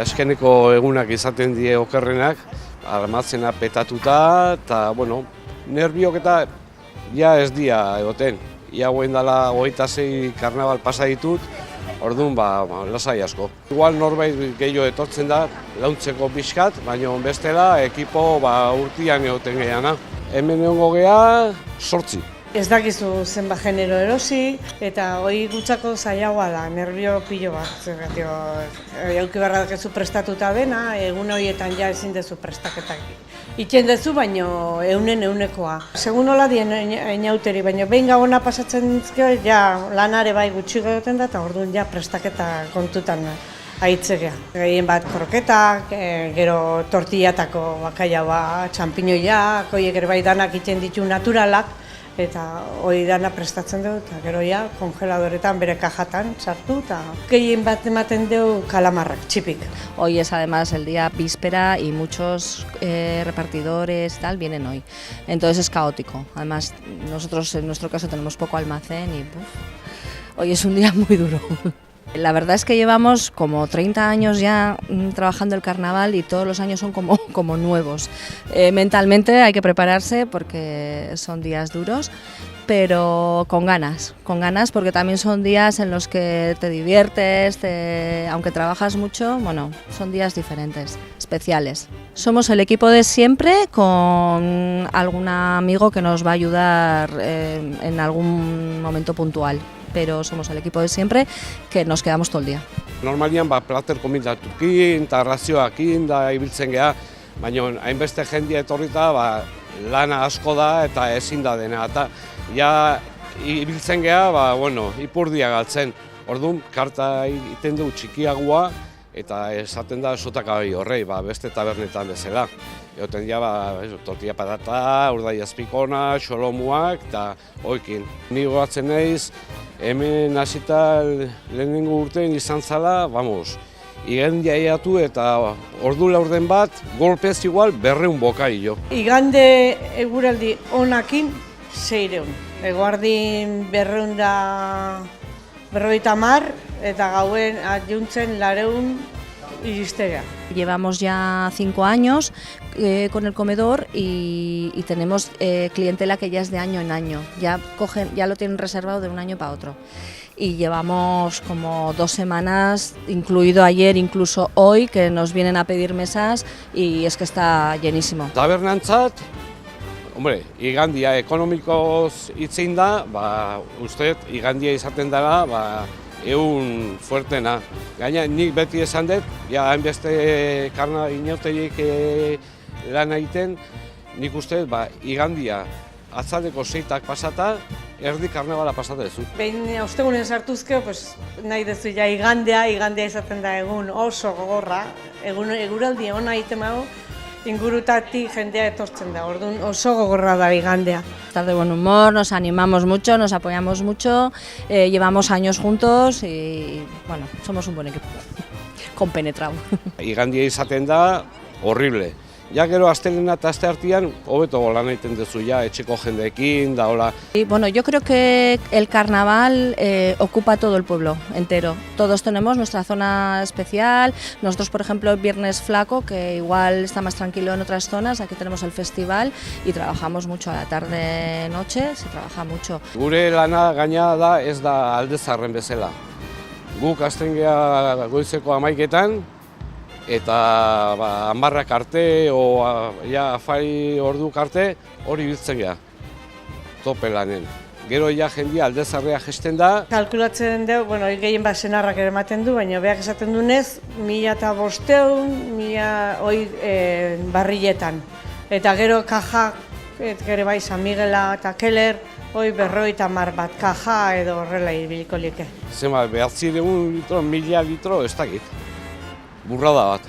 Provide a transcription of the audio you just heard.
askeneko egunak izaten die okerrenak, armatzena petatuta, eta, bueno, nerbiok eta ja ez dia egoten. Ia guen dela 26 karnaval pasa ditut, orduan lasai asko. Igual norbait gehiago etortzen da, launtzeko pixkat, baina bestela ekipo urtian egoten gehiana. Hemen egongo geha 8. Ez dakizu zenbat genero erosi, eta hori gutzako zailagoa da, nerbio pilo bat. Zergatio, jauki barra dakezu prestatuta dena, egun horietan ja ezin dezu prestaketak. Itxen dezu, baino eunekoa. Segun hola dien einauteri, baina behin gabona pasatzen dizkio, ja lanare bai gutxi goten da, eta orduan ja prestaketa kontutan aitzegea. Gehien bat kroketak, gero tortillatako bakaia txampiñoiak, horiek ere bai danak itxen ditu naturalak, eta hori dana prestatzen dugu, eta gero ja kongeladoretan bere kajatan sartu, eta gehien bat ematen dugu kalamarrak, txipik. Hoy es además el día víspera y muchos repartidores tal vienen hoy, entonces es caótico. Además nosotros en nuestro caso tenemos poco almacén y hoy es un día muy duro. La verdad es que llevamos como 30 años ya trabajando el carnaval y todos los años son como nuevos. Mentalmente hay que prepararse porque son días duros, pero con ganas porque también son días en los que te diviertes, aunque trabajas mucho, bueno, son días diferentes, especiales. Somos el equipo de siempre con algún amigo que nos va a ayudar en algún momento puntual. Pero somos el equipo de siempre que nos quedamos todo el día. Normalian plater kombinatukin eta razioakin da ibiltzen geha, baina hainbeste jendia etorrita lana asko da eta ezin da dena. Eta ja ibiltzen geha, ipurdia galtzen. Orduan, karta egiten du txikiagoa eta esaten da sotakabai horrei, beste tabernetan bezala. Egoten dira tortilla patata, urdai azpikona, xolomuak eta oikin. Ni gogatzen naiz, hemen hasita lehenengo urtean izan zala, igandia eiatu eta ordu laurden bat, golpez igual 200 bokaillo. Igande eguraldi onakin 600. Eguardin 250 eta gauen adjuntzen 400 iristea. Llevamos ya 5 años con el comedor y tenemos clientela que ya es de año en año, ya lo tienen reservado de un año para otro. Y llevamos como 2 semanas, incluido ayer, incluso hoy, que nos vienen a pedir mesas y es que está llenísimo. Tabernantzat, igandia ekonomikoz hitzein da, uste igandia izaten dela, egun fuertena. Gaina nik beti esan dut, hainbeste karna inauterik lan egiten, nik uste igandia atzaldeko 6 pasata, erdi karnabala pasata dezu. Behin ostegunen sartuzkeo, nahi dezu igandea izaten da egun oso gogorra, eguraldi ona egiten mago, ingurutatik jendea etortzen da, orduan oso gogorra da igandea. Estar de buen humor, nos animamos mucho, nos apoyamos mucho, llevamos años juntos y bueno, somos un buen equipo, compenetrado. Igandia izaten da, horrible. Ja gero astelena eta asteartean hobeto lan egiten duzu etxeko jendeekin da hola. Bueno, yo creo que el carnaval ocupa todo el pueblo entero. Todos tenemos nuestra zona especial. Nosotros, por ejemplo, el Viernes Flaco, que igual está más tranquilo en otras zonas, aquí tenemos el festival y trabajamos mucho a la tarde-noche, se trabaja mucho. Gure lana gaina da ez da aldezarren bezala. Guk hasten geha goizeko 11etan, eta 10 arte, afari orduk arte, hori biltzen geha, tope lanen. Gero jendia aldezarrea jesten da. Kalkulatzen dugu, gehien bat senarrak ere ematen du, baina beak esaten dunez, 1500, 1000 barrilletan. Eta gero kajak, ere bai San Miguela eta Keller, 50 bat kaja edo horrela ibiliko lieke. Zema, 900 litro, 1000 litro, ez dakit. Burrada bat.